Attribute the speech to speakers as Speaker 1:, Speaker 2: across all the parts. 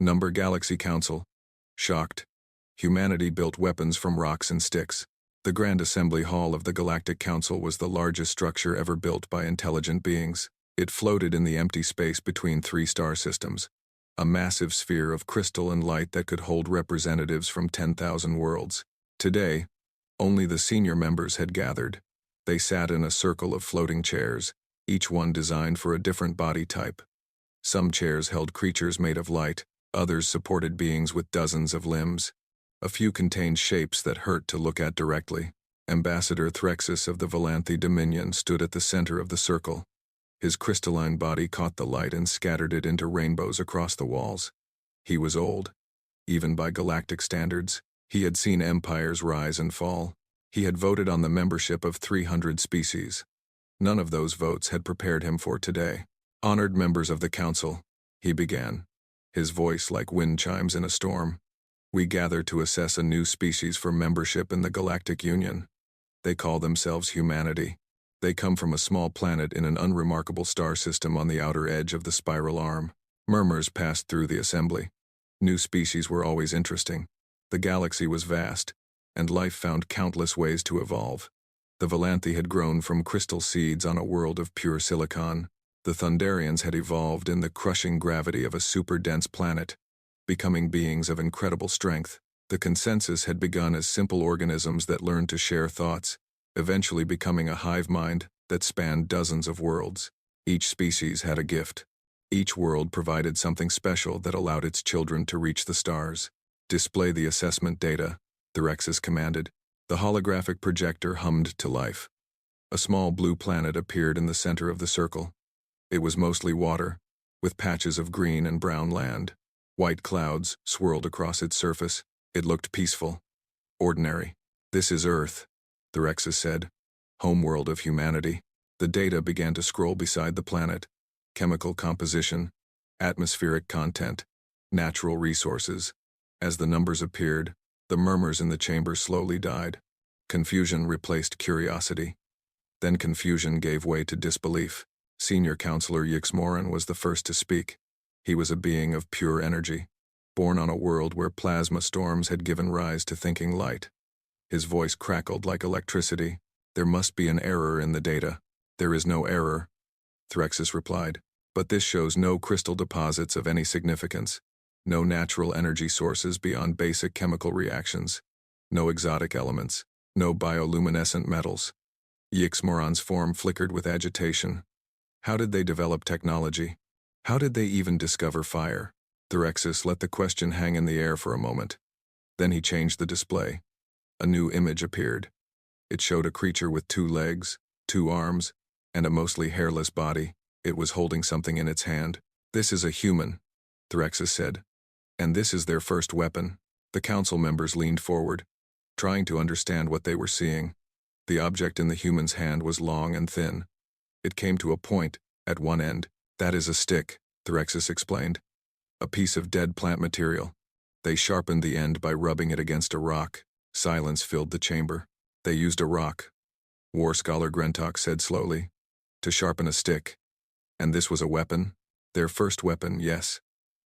Speaker 1: Number Galaxy Council. Shocked. Humanity built weapons from rocks and sticks. The Grand Assembly Hall of the Galactic Council was the largest structure ever built by intelligent beings. It floated in the empty space between three star systems, a massive sphere of crystal and light that could hold representatives from 10,000 worlds. Today, only the senior members had gathered. They sat in a circle of floating chairs, each one designed for a different body type. Some chairs held creatures made of light, others supported beings with dozens of limbs. A few contained shapes that hurt to look at directly. Ambassador Threxus of the Valanthi Dominion stood at the center of the circle. His crystalline body caught the light and scattered it into rainbows across the walls. He was old. Even by galactic standards, he had seen empires rise and fall. He had voted on the membership of 300 species. None of those votes had prepared him for today. Honored members of the council, he began, his voice like wind chimes in a storm. We gather to assess a new species for membership in the Galactic Union. They call themselves humanity. They come from a small planet in an unremarkable star system on the outer edge of the spiral arm. Murmurs passed through the assembly. New species were always interesting. The galaxy was vast, and life found countless ways to evolve. The Valanthi had grown from crystal seeds on a world of pure silicon. The Thunderians had evolved in the crushing gravity of a super-dense planet, becoming beings of incredible strength. The consensus had begun as simple organisms that learned to share thoughts, eventually becoming a hive mind that spanned dozens of worlds. Each species had a gift. Each world provided something special that allowed its children to reach the stars. Display the assessment data, Threxus commanded. The holographic projector hummed to life. A small blue planet appeared in the center of the circle. It was mostly water, with patches of green and brown land. White clouds swirled across its surface. It looked peaceful, ordinary. This is Earth, Threxus said, homeworld of humanity. The data began to scroll beside the planet. Chemical composition, atmospheric content, natural resources. As the numbers appeared, the murmurs in the chamber slowly died. Confusion replaced curiosity. Then confusion gave way to disbelief. Senior Counselor Yixmoran was the first to speak. He was a being of pure energy, born on a world where plasma storms had given rise to thinking light. His voice crackled like electricity. There must be an error in the data. There is no error, Threxus replied. But this shows no crystal deposits of any significance. No natural energy sources beyond basic chemical reactions. No exotic elements. No bioluminescent metals. Yixmoran's form flickered with agitation. How did they develop technology? How did they even discover fire? Threxus let the question hang in the air for a moment. Then he changed the display. A new image appeared. It showed a creature with 2 legs, 2 arms, and a mostly hairless body. It was holding something in its hand. This is a human, Threxus said. And this is their first weapon. The council members leaned forward, trying to understand what they were seeing. The object in the human's hand was long and thin. It came to a point, at one end. That is a stick, Threxus explained. A piece of dead plant material. They sharpened the end by rubbing it against a rock. Silence filled the chamber. They used a rock, War Scholar Grentok said slowly, to sharpen a stick. And this was a weapon? Their first weapon, yes.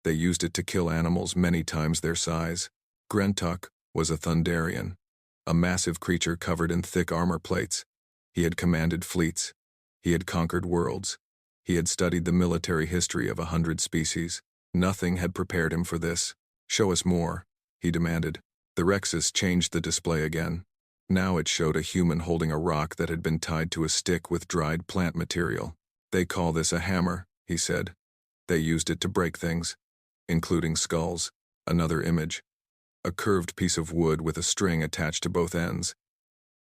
Speaker 1: They used it to kill animals many times their size. Grentok was a Thunderian, a massive creature covered in thick armor plates. He had commanded fleets. He had conquered worlds. He had studied the military history of 100 species. Nothing had prepared him for this. Show us more, he demanded. Threxus changed the display again. Now it showed a human holding a rock that had been tied to a stick with dried plant material. They call this a hammer, he said. They used it to break things, including skulls. Another image. A curved piece of wood with a string attached to both ends.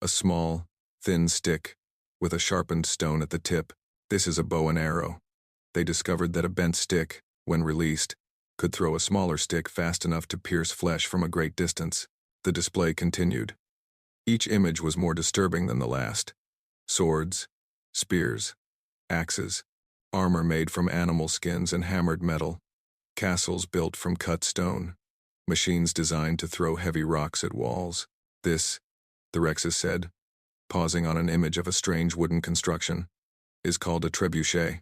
Speaker 1: A small, thin stick, with a sharpened stone at the tip. This is a bow and arrow. They discovered that a bent stick, when released, could throw a smaller stick fast enough to pierce flesh from a great distance. The display continued. Each image was more disturbing than the last. Swords, spears, axes, armor made from animal skins and hammered metal, castles built from cut stone, machines designed to throw heavy rocks at walls. This, Threxus said, pausing on an image of a strange wooden construction, is called a trebuchet.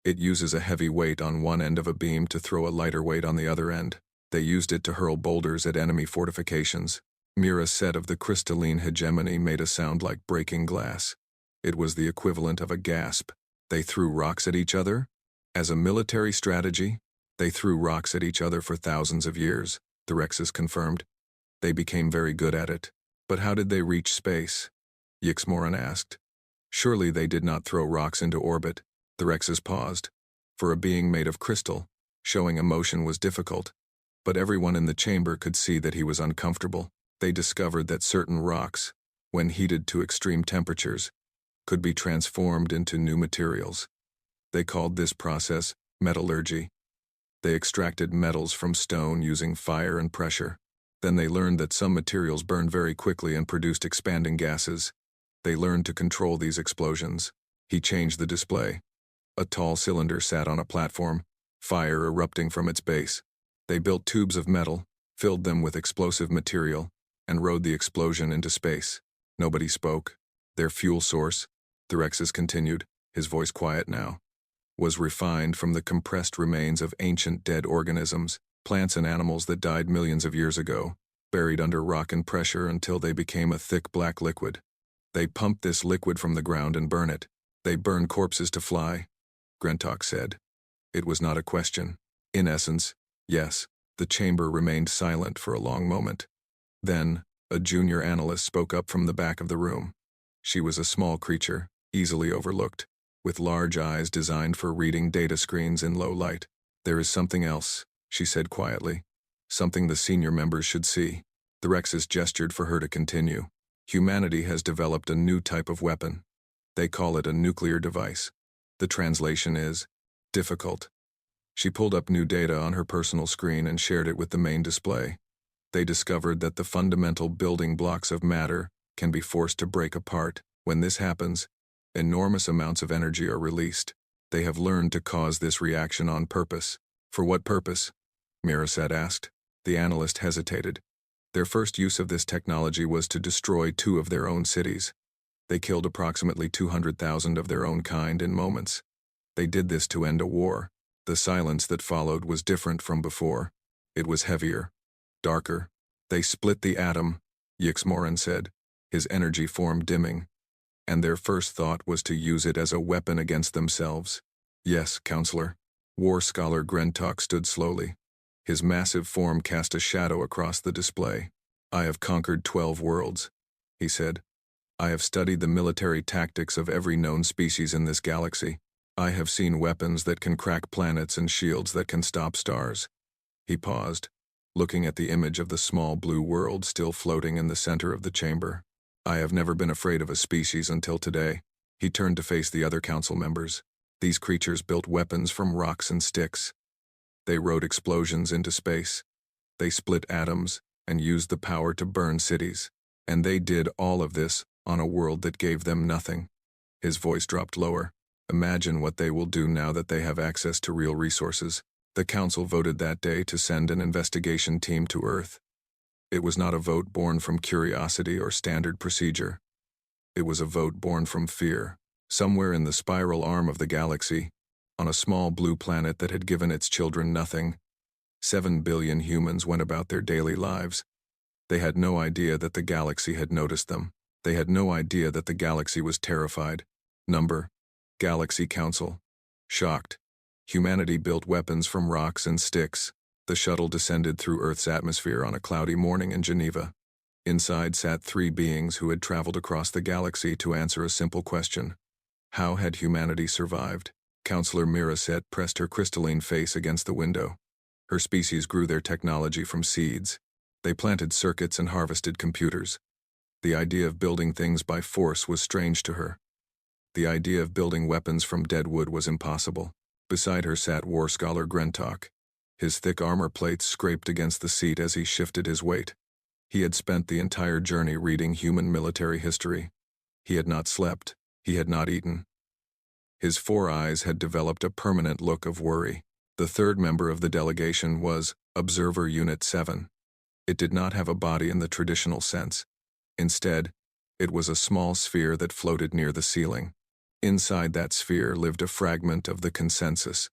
Speaker 1: It uses a heavy weight on one end of a beam to throw a lighter weight on the other end. They used it to hurl boulders at enemy fortifications. Mira said of the crystalline hegemony made a sound like breaking glass. It was the equivalent of a gasp. They threw rocks at each other? As a military strategy, they threw rocks at each other for thousands of years, the Rexes confirmed. They became very good at it. But how did they reach space? Yixmoran asked. Surely they did not throw rocks into orbit. The Rexes paused. For a being made of crystal, showing emotion was difficult. But everyone in the chamber could see that he was uncomfortable. They discovered that certain rocks, when heated to extreme temperatures, could be transformed into new materials. They called this process metallurgy. They extracted metals from stone using fire and pressure. Then they learned that some materials burned very quickly and produced expanding gases. They learned to control these explosions. He changed the display. A tall cylinder sat on a platform, fire erupting from its base. They built tubes of metal, filled them with explosive material, and rode the explosion into space. Nobody spoke. Their fuel source, the Rexes continued, his voice quiet now, was refined from the compressed remains of ancient dead organisms, plants and animals that died millions of years ago, buried under rock and pressure until they became a thick black liquid. They pumped this liquid from the ground and burn it. They burn corpses to fly, Grentok said. It was not a question. In essence, yes. The chamber remained silent for a long moment. Then, a junior analyst spoke up from the back of the room. She was a small creature, easily overlooked, with large eyes designed for reading data screens in low light. There is something else, she said quietly. Something the senior members should see. The Rexes gestured for her to continue. Humanity has developed a new type of weapon. They call it a nuclear device. The translation is difficult. She pulled up new data on her personal screen and shared it with the main display. They discovered that the fundamental building blocks of matter can be forced to break apart. When this happens, enormous amounts of energy are released. They have learned to cause this reaction on purpose. For what purpose? Mirasat asked. The analyst hesitated. Their first use of this technology was to destroy 2 of their own cities. They killed approximately 200,000 of their own kind in moments. They did this to end a war. The silence that followed was different from before. It was heavier, darker. They split the atom, Yixmoran said, his energy form dimming. And their first thought was to use it as a weapon against themselves. Yes, counselor. War scholar Grentok stood slowly. His massive form cast a shadow across the display. I have conquered 12 worlds, he said. I have studied the military tactics of every known species in this galaxy. I have seen weapons that can crack planets and shields that can stop stars. He paused, looking at the image of the small blue world still floating in the center of the chamber. I have never been afraid of a species until today. He turned to face the other council members. These creatures built weapons from rocks and sticks. They rode explosions into space. They split atoms and used the power to burn cities. And they did all of this on a world that gave them nothing. His voice dropped lower. Imagine what they will do now that they have access to real resources. The council voted that day to send an investigation team to Earth. It was not a vote born from curiosity or standard procedure. It was a vote born from fear. Somewhere in the spiral arm of the galaxy, on a small blue planet that had given its children nothing, 7 billion humans went about their daily lives. They had no idea that the galaxy had noticed them. They had no idea that the galaxy was terrified. Number: Galaxy Council. Shocked. Humanity built weapons from rocks and sticks. The shuttle descended through Earth's atmosphere on a cloudy morning in Geneva. Inside sat 3 beings who had traveled across the galaxy to answer a simple question. How had humanity survived? Counselor Mirasat pressed her crystalline face against the window. Her species grew their technology from seeds. They planted circuits and harvested computers. The idea of building things by force was strange to her. The idea of building weapons from dead wood was impossible. Beside her sat war scholar Grentok. His thick armor plates scraped against the seat as he shifted his weight. He had spent the entire journey reading human military history. He had not slept. He had not eaten. His 4 eyes had developed a permanent look of worry. The third member of the delegation was Observer Unit 7. It did not have a body in the traditional sense. Instead, it was a small sphere that floated near the ceiling. Inside that sphere lived a fragment of the consensus,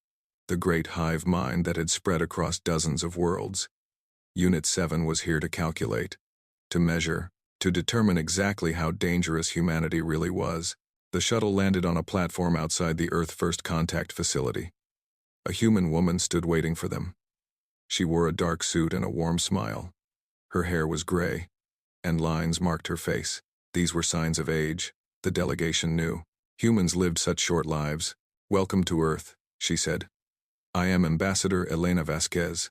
Speaker 1: the great hive mind that had spread across dozens of worlds. Unit 7 was here to calculate, to measure, to determine exactly how dangerous humanity really was. The shuttle landed on a platform outside the Earth First Contact facility. A human woman stood waiting for them. She wore a dark suit and a warm smile. Her hair was gray, and lines marked her face. These were signs of age, the delegation knew. Humans lived such short lives. "Welcome to Earth," she said. "I am Ambassador Elena Vasquez.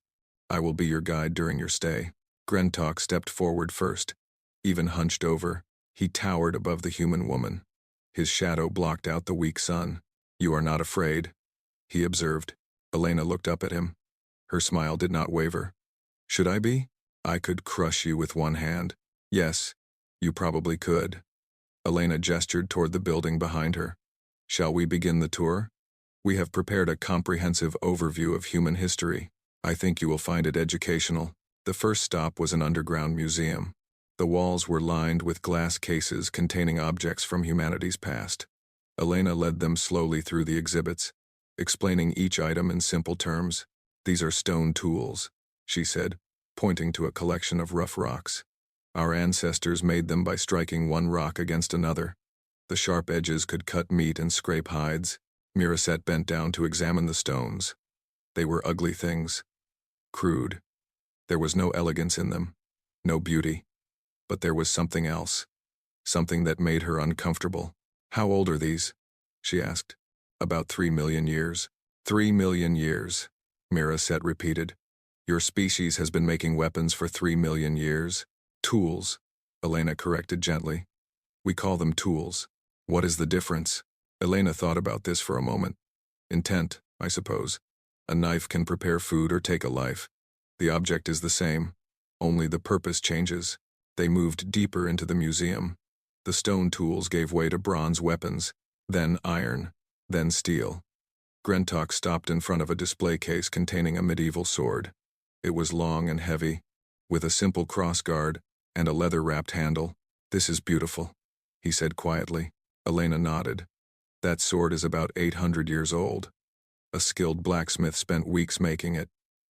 Speaker 1: I will be your guide during your stay." Grentok stepped forward first. Even hunched over, he towered above the human woman. His shadow blocked out the weak sun. "You are not afraid," he observed. Elena looked up at him. Her smile did not waver. "Should I be? I could crush you with one hand." "Yes, you probably could." Elena gestured toward the building behind her. "Shall we begin the tour? We have prepared a comprehensive overview of human history. I think you will find it educational." The first stop was an underground museum. The walls were lined with glass cases containing objects from humanity's past. Elena led them slowly through the exhibits, explaining each item in simple terms. "These are stone tools," she said, pointing to a collection of rough rocks. "Our ancestors made them by striking one rock against another. The sharp edges could cut meat and scrape hides." Miraset bent down to examine the stones. They were ugly things. Crude. There was no elegance in them, no beauty. But there was something else. Something that made her uncomfortable. "How old are these?" she asked. "About 3 million years." 3 million years, Miraset repeated. "Your species has been making weapons for 3 million years. Tools," Elena corrected gently. "We call them tools. What is the difference?" Elena thought about this for a moment. "Intent, I suppose. A knife can prepare food or take a life. The object is the same, only the purpose changes." They moved deeper into the museum. The stone tools gave way to bronze weapons, then iron, then steel. Grentok stopped in front of a display case containing a medieval sword. It was long and heavy, with a simple crossguard and a leather-wrapped handle. "This is beautiful," he said quietly. Elena nodded. "That sword is about 800 years old. A skilled blacksmith spent weeks making it.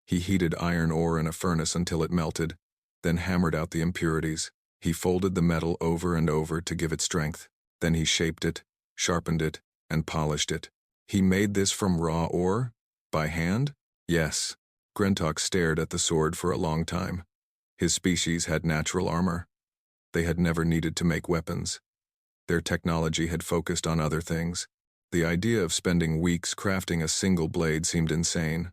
Speaker 1: He heated iron ore in a furnace until it melted, then hammered out the impurities. He folded the metal over and over to give it strength. Then he shaped it, sharpened it, and polished it." "He made this from raw ore? By hand?" "Yes." Grentok stared at the sword for a long time. His species had natural armor. They had never needed to make weapons. Their technology had focused on other things. The idea of spending weeks crafting a single blade seemed insane.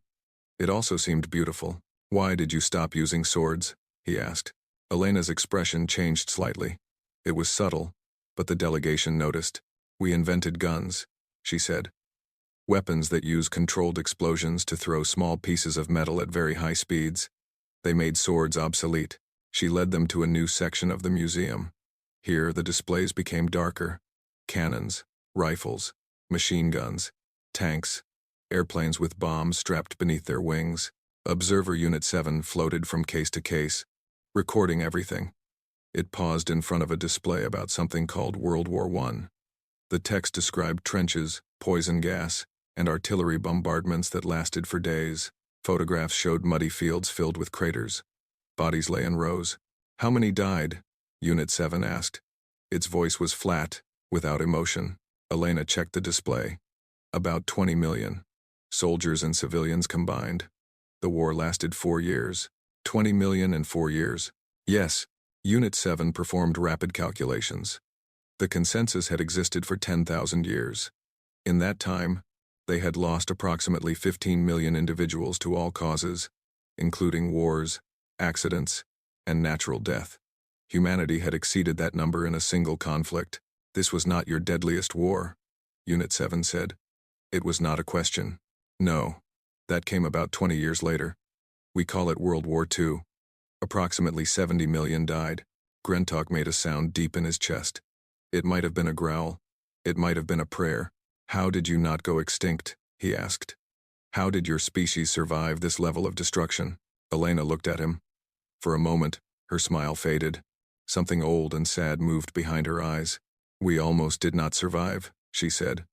Speaker 1: It also seemed beautiful. "Why did you stop using swords?" he asked. Elena's expression changed slightly. It was subtle, but the delegation noticed. "We invented guns," she said. "Weapons that use controlled explosions to throw small pieces of metal at very high speeds. They made swords obsolete." She led them to a new section of the museum. Here the displays became darker. Cannons, rifles, machine guns, tanks, airplanes with bombs strapped beneath their wings. Observer Unit 7 floated from case to case, recording everything. It paused in front of a display about something called World War I. The text described trenches, poison gas, and artillery bombardments that lasted for days. Photographs showed muddy fields filled with craters. Bodies lay in rows. "How many died?" Unit 7 asked. Its voice was flat, without emotion. Elena checked the display. "About 20 million. Soldiers and civilians combined. The war lasted 4 years. 20 million in 4 years. Yes." Unit 7 performed rapid calculations. The consensus had existed for 10,000 years. In that time, they had lost approximately 15 million individuals to all causes, including wars, accidents, and natural death. Humanity had exceeded that number in a single conflict. "This was not your deadliest war," Unit 7 said. "It was not a question." "No. That came about 20 years later. We call it World War II. Approximately 70 million died." Grentok made a sound deep in his chest. It might have been a growl. It might have been a prayer. "How did you not go extinct?" he asked. "How did your species survive this level of destruction?" Elena looked at him. For a moment, her smile faded. Something old and sad moved behind her eyes. "We almost did not survive," she said.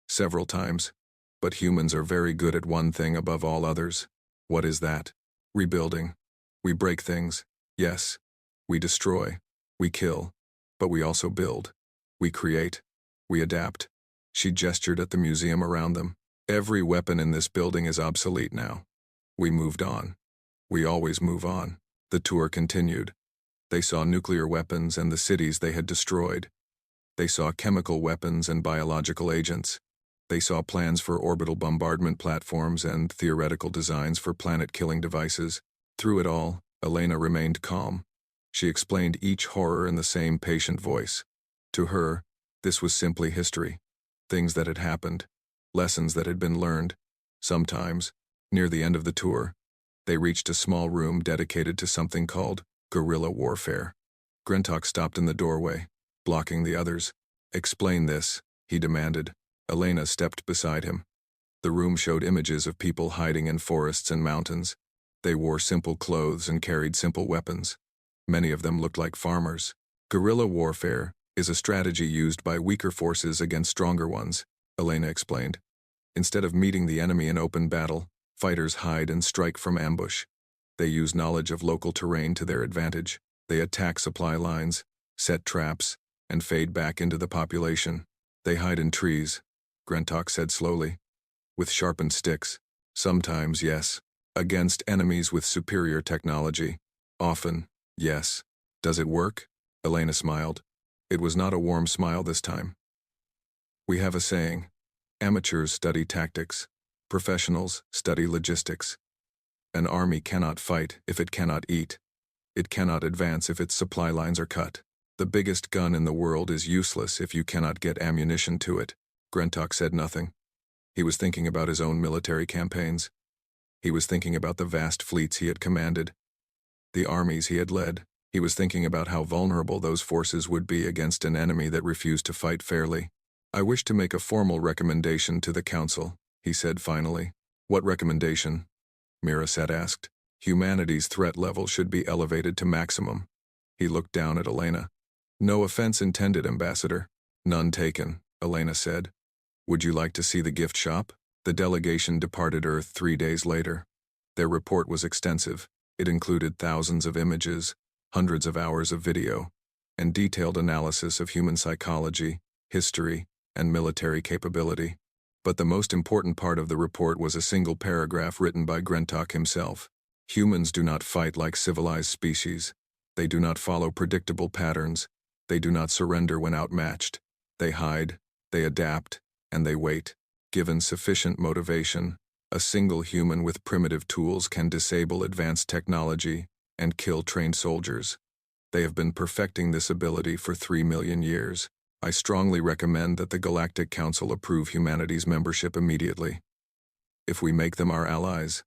Speaker 1: Several times. But humans are very good at one thing above all others. What is that? Rebuilding. We break things. Yes. We destroy. We kill. But we also build. We create. We adapt. She gestured at the museum around them. Every weapon in this building is obsolete now. We moved on. We always move on. The tour continued. They saw nuclear weapons and the cities they had destroyed. They saw chemical weapons and biological agents. They saw plans for orbital bombardment platforms and theoretical designs for planet-killing devices. Through it all, Elena remained calm. She explained each horror in the same patient voice. To her, this was simply history. Things that had happened. Lessons that had been learned. Sometimes, near the end of the tour, they reached a small room dedicated to something called guerrilla warfare. Grentok stopped in the doorway, blocking the others. "Explain this," he demanded. Elena stepped beside him. The room showed images of people hiding in forests and mountains. They wore simple clothes and carried simple weapons. Many of them looked like farmers. Guerrilla warfare is a strategy used by weaker forces against stronger ones, Elena explained. Instead of meeting the enemy in open battle, fighters hide and strike from ambush. They use knowledge of local terrain to their advantage. They attack supply lines, set traps, and fade back into the population. They hide in trees, Grentok said slowly. With sharpened sticks. Sometimes, yes. Against enemies with superior technology. Often, yes. Does it work? Elena smiled. It was not a warm smile this time. We have a saying. Amateurs study tactics. Professionals study logistics. An army cannot fight if it cannot eat. It cannot advance if its supply lines are cut. The biggest gun in the world is useless if you cannot get ammunition to it. Grentok said nothing. He was thinking about his own military campaigns. He was thinking about the vast fleets he had commanded, the armies he had led. He was thinking about how vulnerable those forces would be against an enemy that refused to fight fairly. "I wish to make a formal recommendation to the Council," he said finally. "What recommendation?" Mirasat asked. "Humanity's threat level should be elevated to maximum." He looked down at Elena. "No offense intended, Ambassador." "None taken," Elena said. "Would you like to see the gift shop?" The delegation departed Earth 3 days later. Their report was extensive. It included thousands of images, hundreds of hours of video, and detailed analysis of human psychology, history, and military capability. But the most important part of the report was a single paragraph written by Grentok himself. Humans do not fight like civilized species. They do not follow predictable patterns. They do not surrender when outmatched. They hide, they adapt, and they wait. Given sufficient motivation, a single human with primitive tools can disable advanced technology and kill trained soldiers. They have been perfecting this ability for 3 million years. I strongly recommend that the Galactic Council approve humanity's membership immediately. If we make them our allies,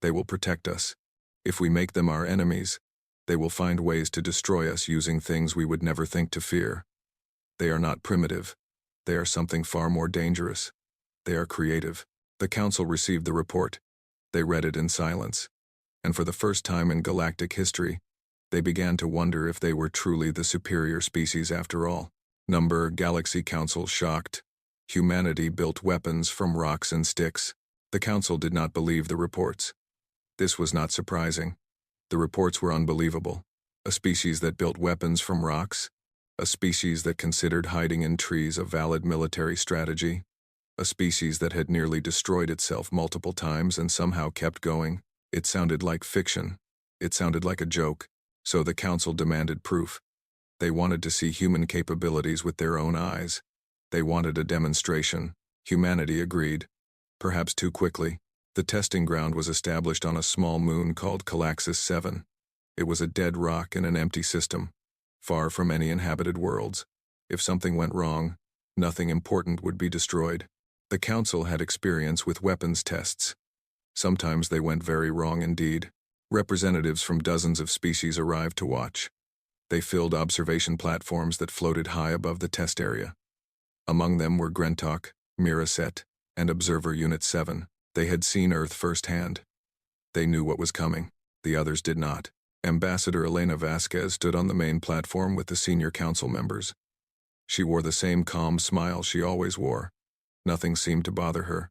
Speaker 1: they will protect us. If we make them our enemies, they will find ways to destroy us using things we would never think to fear. They are not primitive. They are something far more dangerous. They are creative. The Council received the report. They read it in silence. And for the first time in galactic history, they began to wonder if they were truly the superior species after all. Galaxy Council shocked. Humanity built weapons from rocks and sticks. The Council did not believe the reports. This was not surprising. The reports were unbelievable. A species that built weapons from rocks? A species that considered hiding in trees a valid military strategy? A species that had nearly destroyed itself multiple times and somehow kept going? It sounded like fiction. It sounded like a joke. So the Council demanded proof. They wanted to see human capabilities with their own eyes. They wanted a demonstration. Humanity agreed. Perhaps too quickly. The testing ground was established on a small moon called Calaxis 7. It was a dead rock in an empty system, far from any inhabited worlds. If something went wrong, nothing important would be destroyed. The Council had experience with weapons tests. Sometimes they went very wrong indeed. Representatives from dozens of species arrived to watch. They filled observation platforms that floated high above the test area. Among them were Grentok, Mirasat, and Observer Unit 7. They had seen Earth firsthand. They knew what was coming. The others did not. Ambassador Elena Vasquez stood on the main platform with the senior council members. She wore the same calm smile she always wore. Nothing seemed to bother her.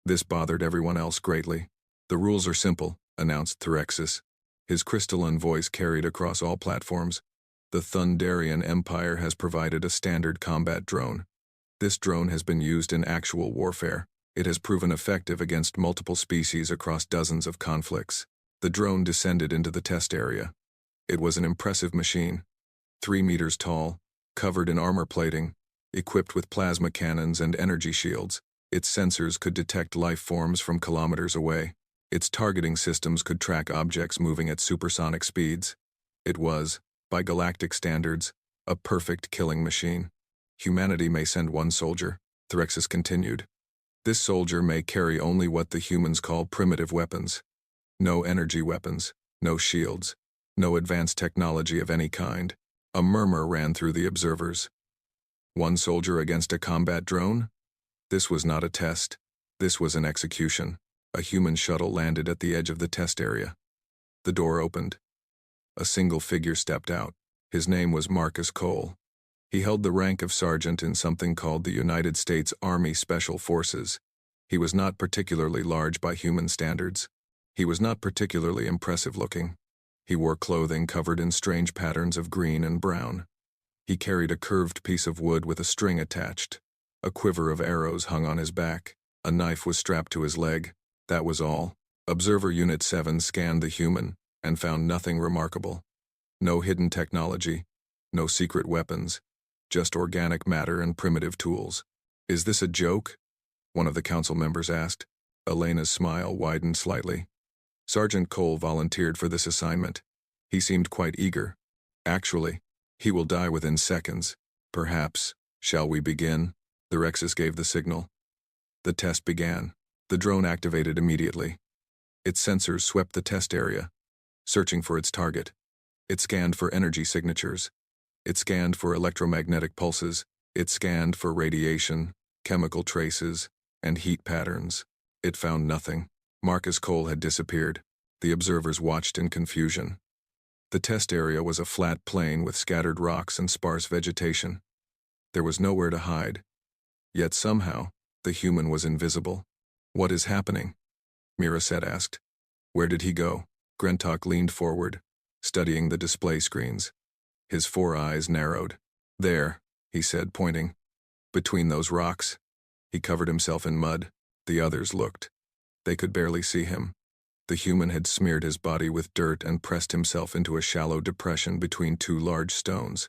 Speaker 1: This bothered everyone else greatly. "The rules are simple," announced Thyrexis. His crystalline voice carried across all platforms. "The Thunderian Empire has provided a standard combat drone. This drone has been used in actual warfare. It has proven effective against multiple species across dozens of conflicts." The drone descended into the test area. It was an impressive machine, 3 meters tall, covered in armor plating, equipped with plasma cannons and energy shields. Its sensors could detect life forms from kilometers away. Its targeting systems could track objects moving at supersonic speeds. It was, by galactic standards, a perfect killing machine. "Humanity may send one soldier," Thyrexis continued. "This soldier may carry only what the humans call primitive weapons. No energy weapons, no shields, no advanced technology of any kind." A murmur ran through the observers. One soldier against a combat drone? This was not a test. This was an execution. A human shuttle landed at the edge of the test area. The door opened. A single figure stepped out. His name was Marcus Cole. He held the rank of sergeant in something called the United States Army Special Forces. He was not particularly large by human standards. He was not particularly impressive looking. He wore clothing covered in strange patterns of green and brown. He carried a curved piece of wood with a string attached. A quiver of arrows hung on his back. A knife was strapped to his leg. That was all. Observer Unit 7 scanned the human and found nothing remarkable. No hidden technology, no secret weapons, just organic matter and primitive tools. "Is this a joke?" one of the council members asked. Elena's smile widened slightly. Sergeant Cole volunteered for this assignment. He seemed quite eager. "Actually, he will die within seconds. Perhaps, shall we begin?" Thyrexis gave the signal. The test began. The drone activated immediately. Its sensors swept the test area, searching for its target. It scanned for energy signatures. It scanned for electromagnetic pulses. It scanned for radiation, chemical traces, and heat patterns. It found nothing. Marcus Cole had disappeared. The observers watched in confusion. The test area was a flat plain with scattered rocks and sparse vegetation. There was nowhere to hide. Yet somehow, the human was invisible. "What is happening?" Miraset asked. "Where did he go?" Grentok leaned forward, studying the display screens. His 4 eyes narrowed. "There," he said, pointing. "Between those rocks." He covered himself in mud. The others looked. They could barely see him. The human had smeared his body with dirt and pressed himself into a shallow depression between 2 large stones.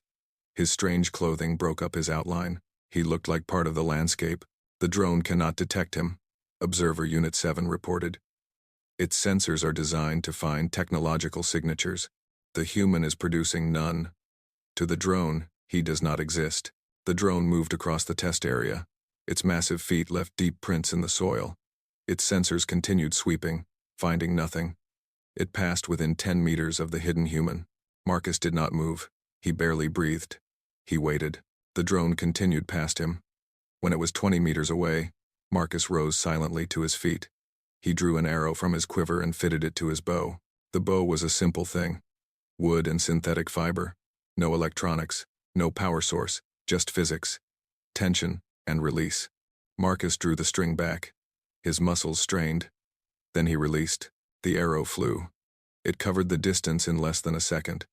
Speaker 1: His strange clothing broke up his outline. He looked like part of the landscape. "The drone cannot detect him," Observer Unit 7 reported. "Its sensors are designed to find technological signatures. The human is producing none. To the drone, he does not exist." The drone moved across the test area. Its massive feet left deep prints in the soil. Its sensors continued sweeping, finding nothing. It passed within 10 meters of the hidden human. Marcus did not move. He barely breathed. He waited. The drone continued past him. When it was 20 meters away, Marcus rose silently to his feet. He drew an arrow from his quiver and fitted it to his bow. The bow was a simple thing. Wood and synthetic fiber. No electronics, no power source, just physics. Tension and release. Marcus drew the string back. His muscles strained. Then he released. The arrow flew. It covered the distance in less than a second.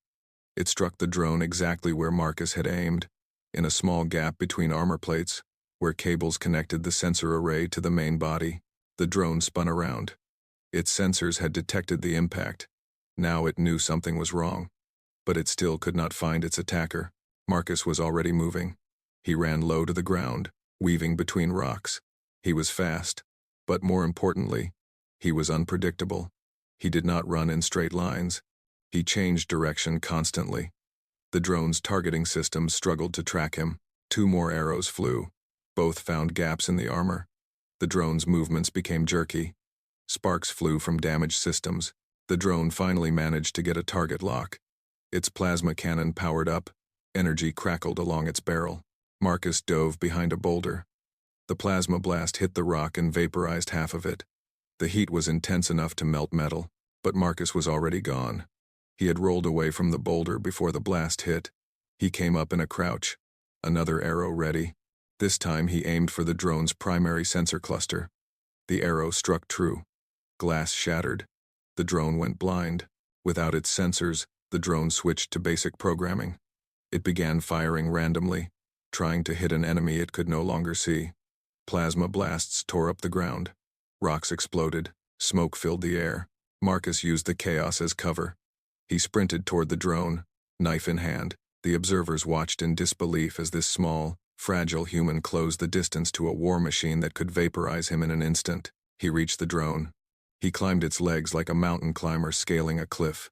Speaker 1: It struck the drone exactly where Marcus had aimed, in a small gap between armor plates, where cables connected the sensor array to the main body. The drone spun around. Its sensors had detected the impact. Now it knew something was wrong. But it still could not find its attacker. Marcus was already moving. He ran low to the ground, weaving between rocks. He was fast. But more importantly, he was unpredictable. He did not run in straight lines. He changed direction constantly. The drone's targeting systems struggled to track him. 2 more arrows flew. Both found gaps in the armor. The drone's movements became jerky. Sparks flew from damaged systems. The drone finally managed to get a target lock. Its plasma cannon powered up. Energy crackled along its barrel. Marcus dove behind a boulder. The plasma blast hit the rock and vaporized half of it. The heat was intense enough to melt metal, but Marcus was already gone. He had rolled away from the boulder before the blast hit. He came up in a crouch. Another arrow ready. This time he aimed for the drone's primary sensor cluster. The arrow struck true. Glass shattered. The drone went blind. Without its sensors, the drone switched to basic programming. It began firing randomly, trying to hit an enemy it could no longer see. Plasma blasts tore up the ground. Rocks exploded. Smoke filled the air. Marcus used the chaos as cover. He sprinted toward the drone, knife in hand. The observers watched in disbelief as this small, fragile human closed the distance to a war machine that could vaporize him in an instant. He reached the drone. He climbed its legs like a mountain climber scaling a cliff.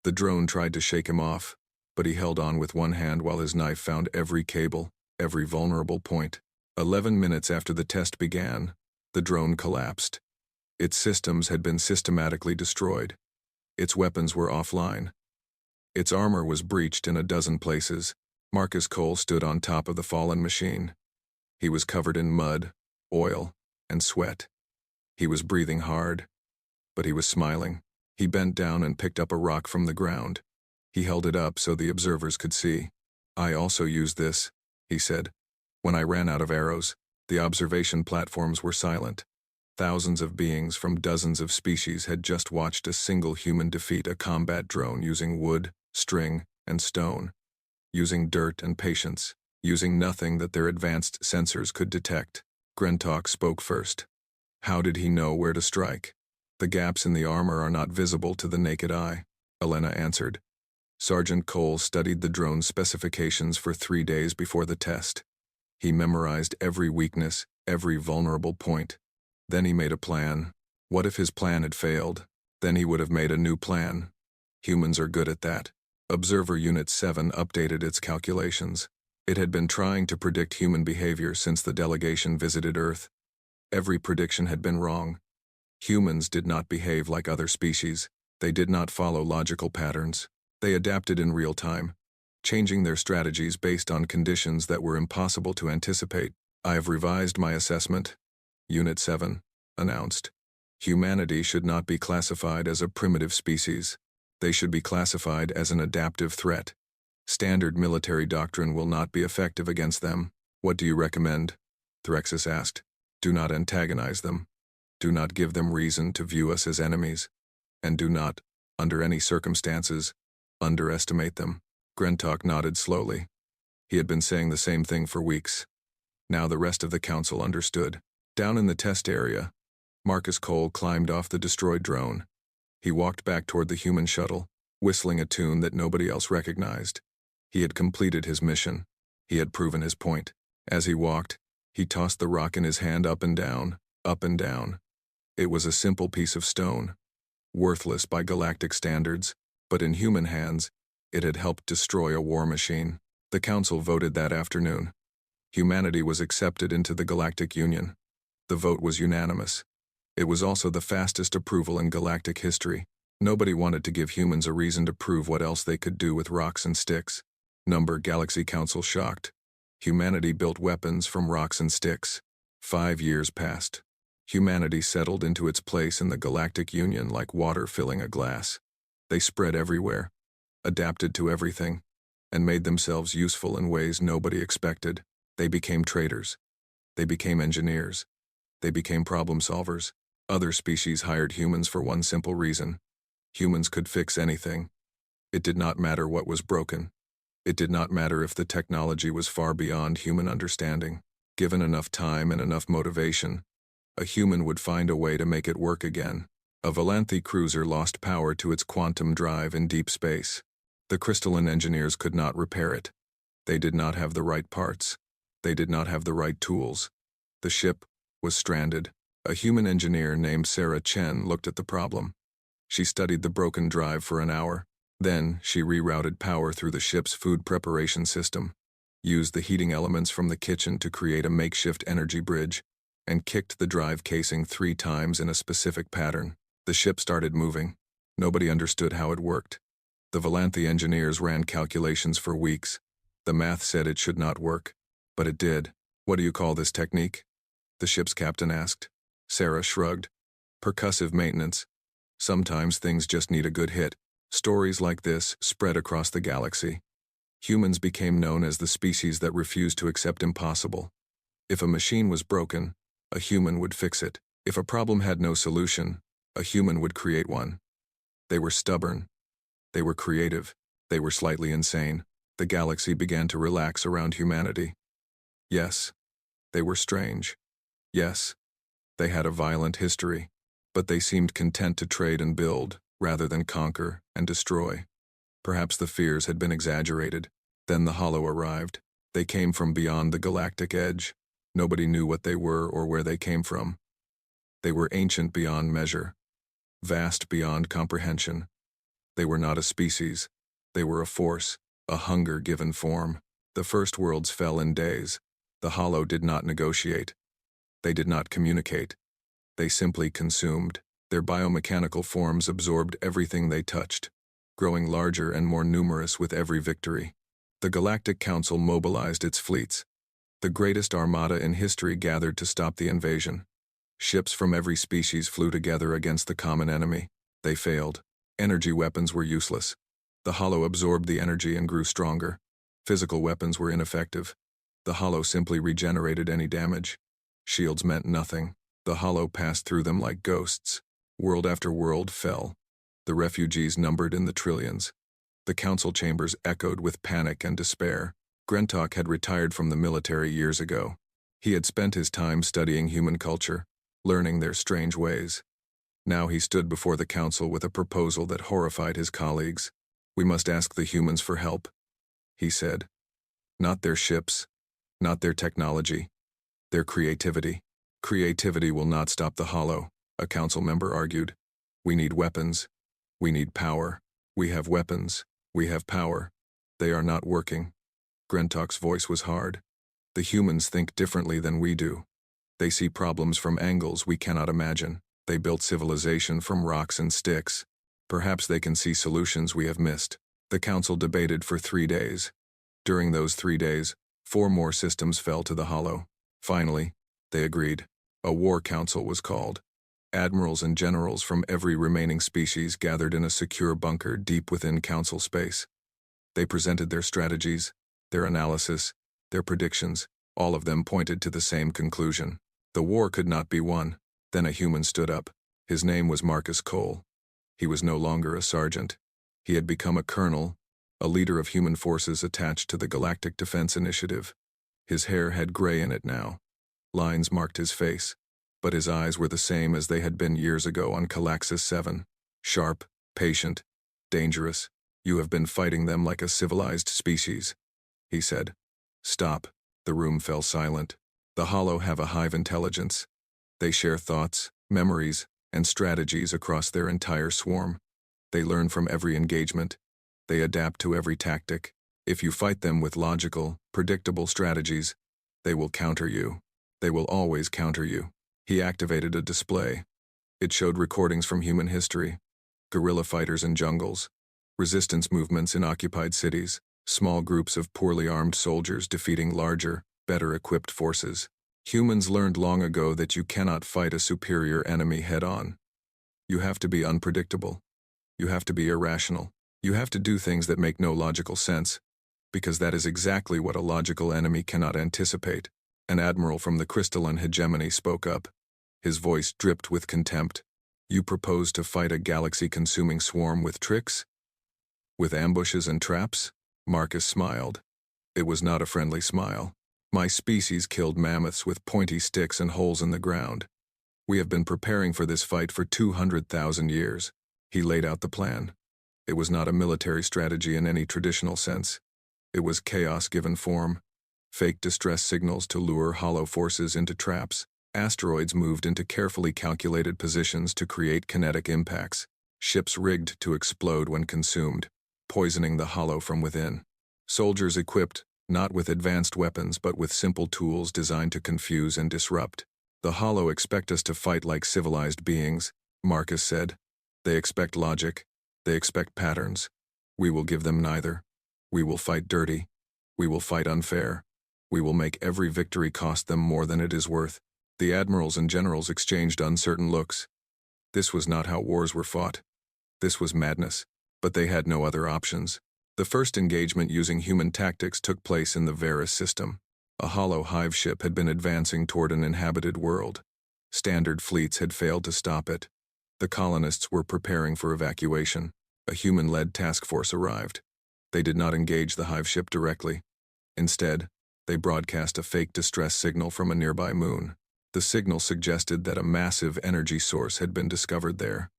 Speaker 1: The drone tried to shake him off, but he held on with one hand while his knife found every cable, every vulnerable point. 11 minutes after the test began, the drone collapsed. Its systems had been systematically destroyed. Its weapons were offline. Its armor was breached in a dozen places. Marcus Cole stood on top of the fallen machine. He was covered in mud, oil, and sweat. He was breathing hard, but he was smiling. He bent down and picked up a rock from the ground. He held it up so the observers could see. "I also used this," he said. "When I ran out of arrows, the observation platforms were silent. Thousands of beings from dozens of species had just watched a single human defeat a combat drone using wood, string, and stone, using dirt and patience, using nothing that their advanced sensors could detect." Grentalk spoke first. How did he know where to strike? "The gaps in the armor are not visible to the naked eye," Elena answered. Sergeant Cole studied the drone's specifications for 3 days before the test. He memorized every weakness, every vulnerable point. Then he made a plan. What if his plan had failed? Then he would have made a new plan. Humans are good at that. Observer Unit 7 updated its calculations. It had been trying to predict human behavior since the delegation visited Earth. Every prediction had been wrong. Humans did not behave like other species. They did not follow logical patterns. They adapted in real time, changing their strategies based on conditions that were impossible to anticipate. "I have revised my assessment," Unit 7 announced. "Humanity should not be classified as a primitive species. They should be classified as an adaptive threat. Standard military doctrine will not be effective against them." "What do you recommend?" Threxus asked. "Do not antagonize them. Do not give them reason to view us as enemies. And do not, under any circumstances, underestimate them." Grentalk nodded slowly. He had been saying the same thing for weeks. Now the rest of the council understood. Down in the test area, Marcus Cole climbed off the destroyed drone. He walked back toward the human shuttle, whistling a tune that nobody else recognized. He had completed his mission. He had proven his point. As he walked, he tossed the rock in his hand up and down, up and down. It was a simple piece of stone, worthless by galactic standards, but in human hands, it had helped destroy a war machine. The council voted that afternoon. Humanity was accepted into the Galactic Union. The vote was unanimous. It was also the fastest approval in galactic history. Nobody wanted to give humans a reason to prove what else they could do with rocks and sticks. Galaxy Council shocked. Humanity built weapons from rocks and sticks. 5 years passed. Humanity settled into its place in the Galactic Union like water filling a glass. They spread everywhere, adapted to everything, and made themselves useful in ways nobody expected. They became traders. They became engineers. They became problem solvers. Other species hired humans for one simple reason. Humans could fix anything. It did not matter what was broken. It did not matter if the technology was far beyond human understanding. Given enough time and enough motivation, a human would find a way to make it work again. A Valanthi cruiser lost power to its quantum drive in deep space. The crystalline engineers could not repair it. They did not have the right parts. They did not have the right tools. The ship was stranded. A human engineer named Sarah Chen looked at the problem. She studied the broken drive for an hour. Then, she rerouted power through the ship's food preparation system, used the heating elements from the kitchen to create a makeshift energy bridge, and kicked the drive casing 3 times in a specific pattern. The ship started moving. Nobody understood how it worked. The Valanthi engineers ran calculations for weeks. The math said it should not work, but it did. "What do you call this technique?" the ship's captain asked. Sarah shrugged. "Percussive maintenance. Sometimes things just need a good hit." Stories like this spread across the galaxy. Humans became known as the species that refused to accept impossible. If a machine was broken, a human would fix it. If a problem had no solution, a human would create one. They were stubborn. They were creative. They were slightly insane. The galaxy began to relax around humanity. Yes, they were strange. Yes, they had a violent history, but they seemed content to trade and build, rather than conquer and destroy. Perhaps the fears had been exaggerated. Then the Hollow arrived. They came from beyond the galactic edge. Nobody knew what they were or where they came from. They were ancient beyond measure, vast beyond comprehension. They were not a species. They were a force, a hunger given form. The first worlds fell in days. The Hollow did not negotiate. They did not communicate. They simply consumed. Their biomechanical forms absorbed everything they touched, growing larger and more numerous with every victory. The Galactic Council mobilized its fleets. The greatest armada in history gathered to stop the invasion. Ships from every species flew together against the common enemy. They failed. Energy weapons were useless. The Hollow absorbed the energy and grew stronger. Physical weapons were ineffective. The Hollow simply regenerated any damage. Shields meant nothing. The Hollow passed through them like ghosts. World after world fell. The refugees numbered in the trillions. The council chambers echoed with panic and despair. Grentok had retired from the military years ago. He had spent his time studying human culture, learning their strange ways. Now he stood before the council with a proposal that horrified his colleagues. "We must ask the humans for help," he said. "Not their ships, not their technology, their creativity. Creativity will not stop the Hollow," a council member argued. "We need weapons. We need power. We have weapons. We have power. They are not working." Grentok's voice was hard. "The humans think differently than we do. They see problems from angles we cannot imagine. They built civilization from rocks and sticks. Perhaps they can see solutions we have missed." The council debated for 3 days. During those 3 days, 4 more systems fell to the Hollow. Finally, they agreed. A war council was called. Admirals and generals from every remaining species gathered in a secure bunker deep within council space. They presented their strategies, their analysis, their predictions. All of them pointed to the same conclusion. The war could not be won. Then a human stood up. His name was Marcus Cole. He was no longer a sergeant. He had become a colonel, a leader of human forces attached to the Galactic Defense Initiative. His hair had gray in it now. Lines marked his face, but his eyes were the same as they had been years ago on Calaxis 7. Sharp, patient, dangerous. "You have been fighting them like a civilized species," he said. "Stop." The room fell silent. The Hollow have a hive intelligence. They share thoughts, memories, and strategies across their entire swarm. They learn from every engagement. They adapt to every tactic. If you fight them with logical, predictable strategies, they will counter you. They will always counter you. He activated a display. It showed recordings from human history, guerrilla fighters in jungles, resistance movements in occupied cities, small groups of poorly armed soldiers defeating larger, better equipped forces. Humans learned long ago that you cannot fight a superior enemy head-on. You have to be unpredictable. You have to be irrational. You have to do things that make no logical sense, because that is exactly what a logical enemy cannot anticipate. An admiral from the crystalline hegemony spoke up. His voice dripped with contempt. "You propose to fight a galaxy-consuming swarm with tricks? With ambushes and traps?" Marcus smiled. It was not a friendly smile. "My species killed mammoths with pointy sticks and holes in the ground. We have been preparing for this fight for 200,000 years. He laid out the plan. It was not a military strategy in any traditional sense. It was chaos given form. Fake distress signals to lure hollow forces into traps. Asteroids moved into carefully calculated positions to create kinetic impacts. Ships rigged to explode when consumed, poisoning the hollow from within. Soldiers equipped, not with advanced weapons but with simple tools designed to confuse and disrupt. The hollow expect us to fight like civilized beings, Marcus said. They expect logic. They expect patterns. We will give them neither. We will fight dirty. We will fight unfair. We will make every victory cost them more than it is worth. The admirals and generals exchanged uncertain looks. This was not how wars were fought. This was madness, but they had no other options. The first engagement using human tactics took place in the Varus system. A hollow hive ship had been advancing toward an inhabited world. Standard fleets had failed to stop it. The colonists were preparing for evacuation. A human-led task force arrived. They did not engage the hive ship directly. Instead, they broadcast a fake distress signal from a nearby moon. The signal suggested that a massive energy source had been discovered there,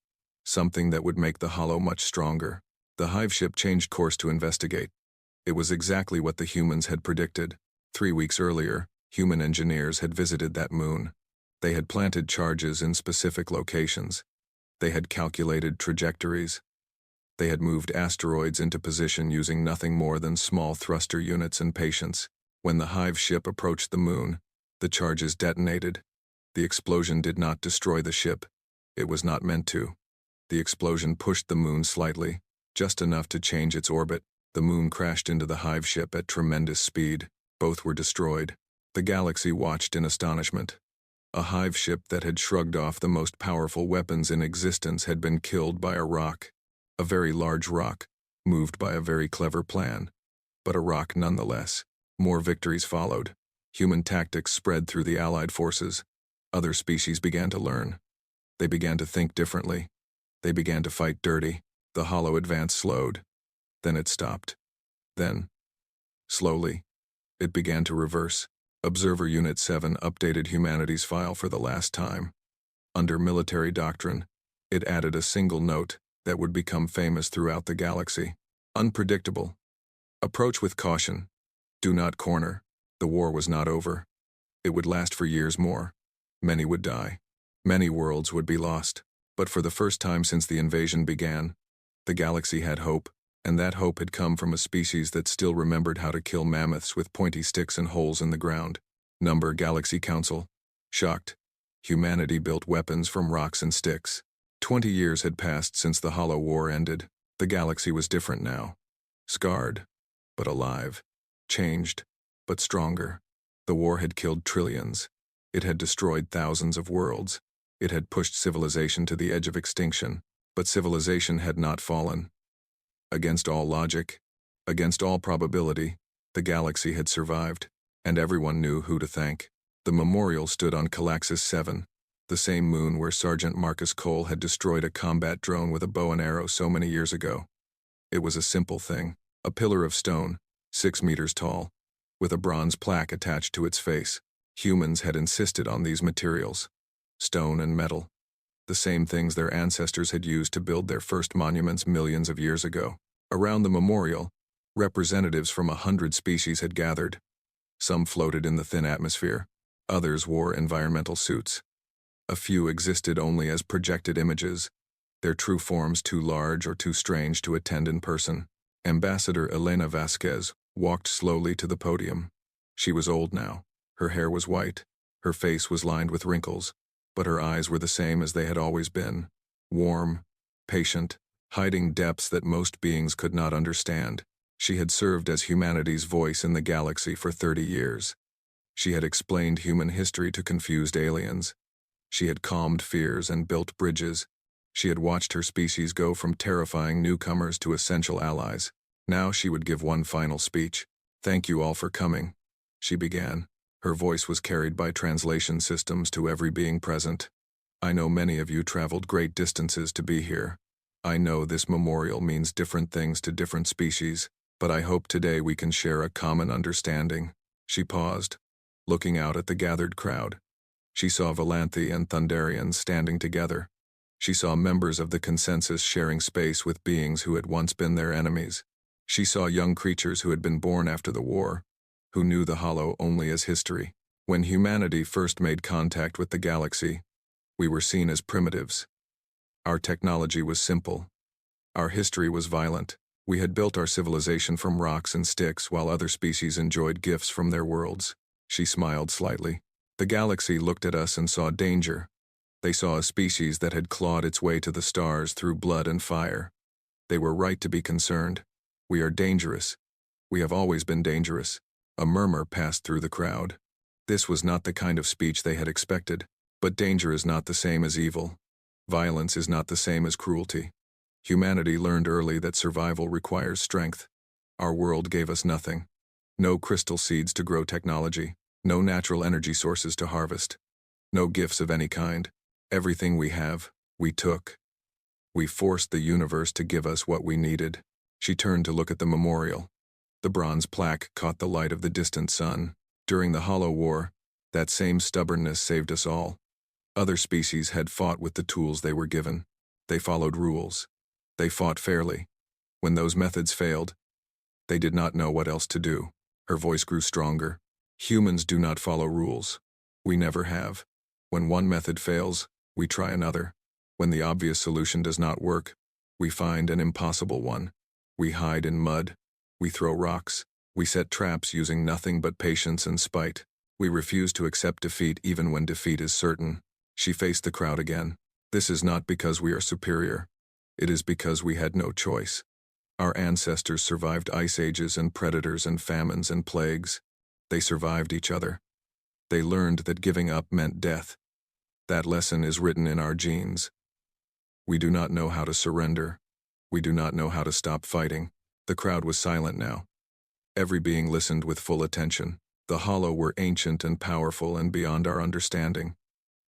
Speaker 1: something that would make the hollow much stronger. The hive ship changed course to investigate. It was exactly what the humans had predicted. 3 weeks earlier, human engineers had visited that moon. They had planted charges in specific locations. They had calculated trajectories. They had moved asteroids into position using nothing more than small thruster units and patience. When the hive ship approached the moon, the charges detonated. The explosion did not destroy the ship. It was not meant to. The explosion pushed the moon slightly, just enough to change its orbit. The moon crashed into the hive ship at tremendous speed. Both were destroyed. The galaxy watched in astonishment. A hive ship that had shrugged off the most powerful weapons in existence had been killed by a rock. A very large rock, moved by a very clever plan. But a rock nonetheless. More victories followed. Human tactics spread through the Allied forces. Other species began to learn. They began to think differently. They began to fight dirty. The hollow advance slowed. Then it stopped. Then, slowly, it began to reverse. Observer Unit 7 updated humanity's file for the last time. Under military doctrine, it added a single note that would become famous throughout the galaxy. Unpredictable. Approach with caution. Do not corner. The war was not over. It would last for years more. Many would die. Many worlds would be lost. But for the first time since the invasion began, the galaxy had hope, and that hope had come from a species that still remembered how to kill mammoths with pointy sticks and holes in the ground. Number Galaxy Council. Shocked. Humanity built weapons from rocks and sticks. 20 years had passed since the Hollow War ended. The galaxy was different now. Scarred, but alive. Changed, but stronger. The war had killed trillions. It had destroyed thousands of worlds. It had pushed civilization to the edge of extinction, but civilization had not fallen. Against all logic, against all probability, the galaxy had survived, and everyone knew who to thank. The memorial stood on Calaxis 7, the same moon where Sergeant Marcus Cole had destroyed a combat drone with a bow and arrow so many years ago. It was a simple thing, a pillar of stone, 6 meters tall, with a bronze plaque attached to its face. Humans had insisted on these materials, stone and metal, the same things their ancestors had used to build their first monuments millions of years ago. Around the memorial, representatives from 100 species had gathered. Some floated in the thin atmosphere, others wore environmental suits. A few existed only as projected images, their true forms too large or too strange to attend in person. Ambassador Elena Vasquez walked slowly to the podium. She was old now. Her hair was white. Her face was lined with wrinkles, but her eyes were the same as they had always been. Warm, patient, hiding depths that most beings could not understand. She had served as humanity's voice in the galaxy for 30 years. She had explained human history to confused aliens. She had calmed fears and built bridges. She had watched her species go from terrifying newcomers to essential allies. Now she would give one final speech. "Thank you all for coming," she began. Her voice was carried by translation systems to every being present. "I know many of you traveled great distances to be here. I know this memorial means different things to different species, but I hope today we can share a common understanding." She paused, looking out at the gathered crowd. She saw Valanthe and Thunderians standing together. She saw members of the consensus sharing space with beings who had once been their enemies. She saw young creatures who had been born after the war, who knew the Hollow only as history. When humanity first made contact with the galaxy, we were seen as primitives. Our technology was simple. Our history was violent. We had built our civilization from rocks and sticks while other species enjoyed gifts from their worlds. She smiled slightly. The galaxy looked at us and saw danger. They saw a species that had clawed its way to the stars through blood and fire. They were right to be concerned. We are dangerous. We have always been dangerous. A murmur passed through the crowd. This was not the kind of speech they had expected. But danger is not the same as evil. Violence is not the same as cruelty. Humanity learned early that survival requires strength. Our world gave us nothing. No crystal seeds to grow technology, no natural energy sources to harvest, no gifts of any kind. Everything we have, we took. We forced the universe to give us what we needed. She turned to look at the memorial. The bronze plaque caught the light of the distant sun. During the Hollow War, that same stubbornness saved us all. Other species had fought with the tools they were given. They followed rules. They fought fairly. When those methods failed, they did not know what else to do. Her voice grew stronger. Humans do not follow rules. We never have. When one method fails, we try another. When the obvious solution does not work, we find an impossible one. We hide in mud. We throw rocks. We set traps using nothing but patience and spite. We refuse to accept defeat even when defeat is certain. She faced the crowd again. This is not because we are superior. It is because we had no choice. Our ancestors survived ice ages and predators and famines and plagues. They survived each other. They learned that giving up meant death. That lesson is written in our genes. We do not know how to surrender. We do not know how to stop fighting. The crowd was silent now. Every being listened with full attention. The Hollow were ancient and powerful and beyond our understanding.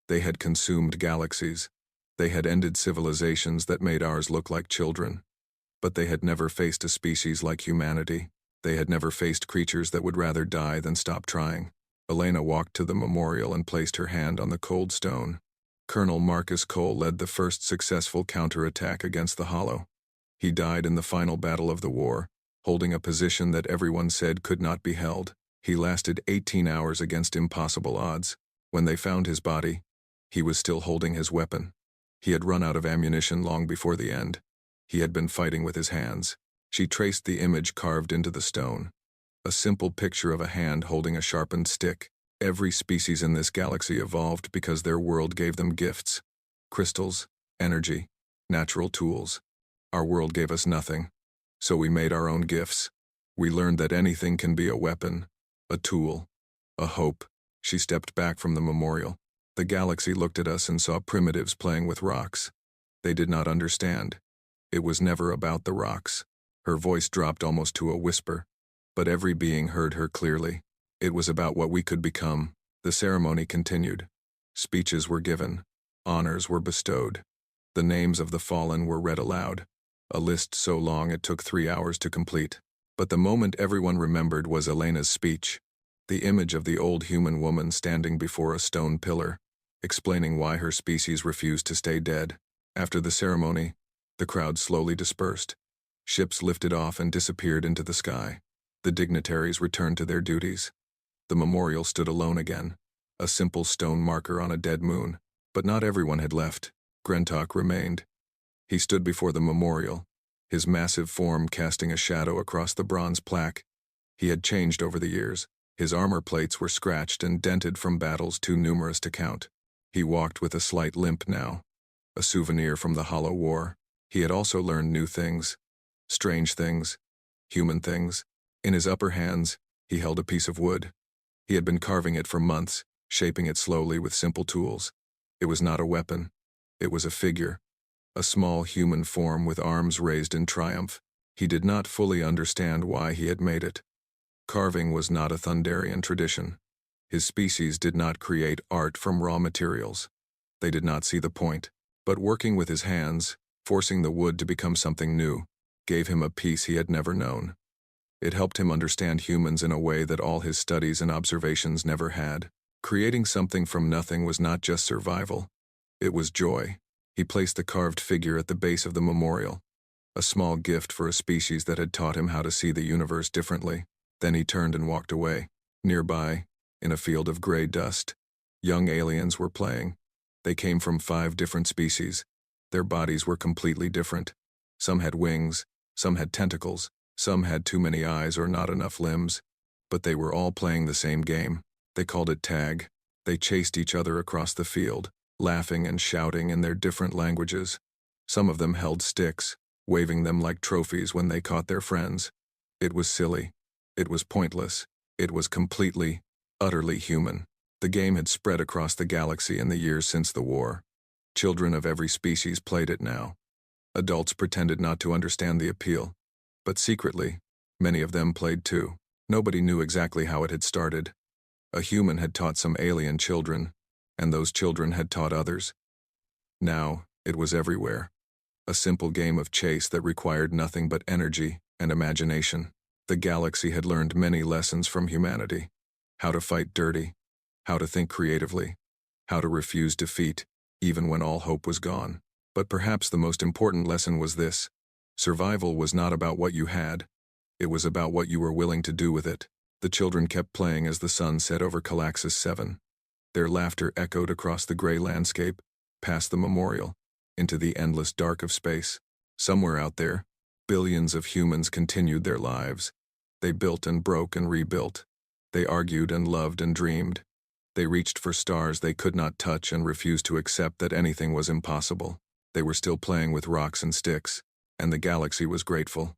Speaker 1: They had consumed galaxies. They had ended civilizations that made ours look like children. But they had never faced a species like humanity. They had never faced creatures that would rather die than stop trying. Elena walked to the memorial and placed her hand on the cold stone. Colonel Marcus Cole led the first successful counterattack against the Hollow. He died in the final battle of the war, holding a position that everyone said could not be held. He lasted 18 hours against impossible odds. When they found his body, he was still holding his weapon. He had run out of ammunition long before the end. He had been fighting with his hands. She traced the image carved into the stone. A simple picture of a hand holding a sharpened stick. Every species in this galaxy evolved because their world gave them gifts. Crystals, energy, natural tools. Our world gave us nothing, so we made our own gifts. We learned that anything can be a weapon, a tool, a hope. She stepped back from the memorial. The galaxy looked at us and saw primitives playing with rocks. They did not understand. It was never about the rocks. Her voice dropped almost to a whisper, but every being heard her clearly. It was about what we could become. The ceremony continued. Speeches were given. Honors were bestowed. The names of the fallen were read aloud. A list so long it took 3 hours to complete. But the moment everyone remembered was Elena's speech. The image of the old human woman standing before a stone pillar, explaining why her species refused to stay dead. After the ceremony, the crowd slowly dispersed. Ships lifted off and disappeared into the sky. The dignitaries returned to their duties. The memorial stood alone again, a simple stone marker on a dead moon. But not everyone had left. Grentok remained. He stood before the memorial, his massive form casting a shadow across the bronze plaque. He had changed over the years. His armor plates were scratched and dented from battles too numerous to count. He walked with a slight limp now, a souvenir from the Hollow War. He had also learned new things, strange things, human things. In his upper hands, he held a piece of wood. He had been carving it for months, shaping it slowly with simple tools. It was not a weapon. It was a figure, a small human form with arms raised in triumph. He did not fully understand why he had made it. Carving was not a Thunderian tradition. His species did not create art from raw materials. They did not see the point. But working with his hands, forcing the wood to become something new, gave him a peace he had never known. It helped him understand humans in a way that all his studies and observations never had. Creating something from nothing was not just survival. It was joy. He placed the carved figure at the base of the memorial, a small gift for a species that had taught him how to see the universe differently. Then he turned and walked away. Nearby, in a field of gray dust, young aliens were playing. They came from 5 different species. Their bodies were completely different. Some had wings, some had tentacles, some had too many eyes or not enough limbs. But they were all playing the same game. They called it tag. They chased each other across the field, laughing and shouting in their different languages. Some of them held sticks, waving them like trophies when they caught their friends. It was silly. It was pointless. It was completely, utterly human. The game had spread across the galaxy in the years since the war. Children of every species played it now. Adults pretended not to understand the appeal. But secretly, Many of them played too. Nobody knew exactly how it had started. A human had taught some alien children, and those children had taught others. Now, it was everywhere. A simple game of chase that required nothing but energy and imagination. The galaxy had learned many lessons from humanity. How to fight dirty, how to think creatively, how to refuse defeat, even when all hope was gone. But perhaps the most important lesson was this: survival was not about what you had, it was about what you were willing to do with it. The children kept playing as the sun set over Calaxis 7. Their laughter echoed across the gray landscape, past the memorial, into the endless dark of space. Somewhere out there, billions of humans continued their lives. They built and broke and rebuilt. They argued and loved and dreamed. They reached for stars they could not touch and refused to accept that anything was impossible. They were still playing with rocks and sticks, and the galaxy was grateful.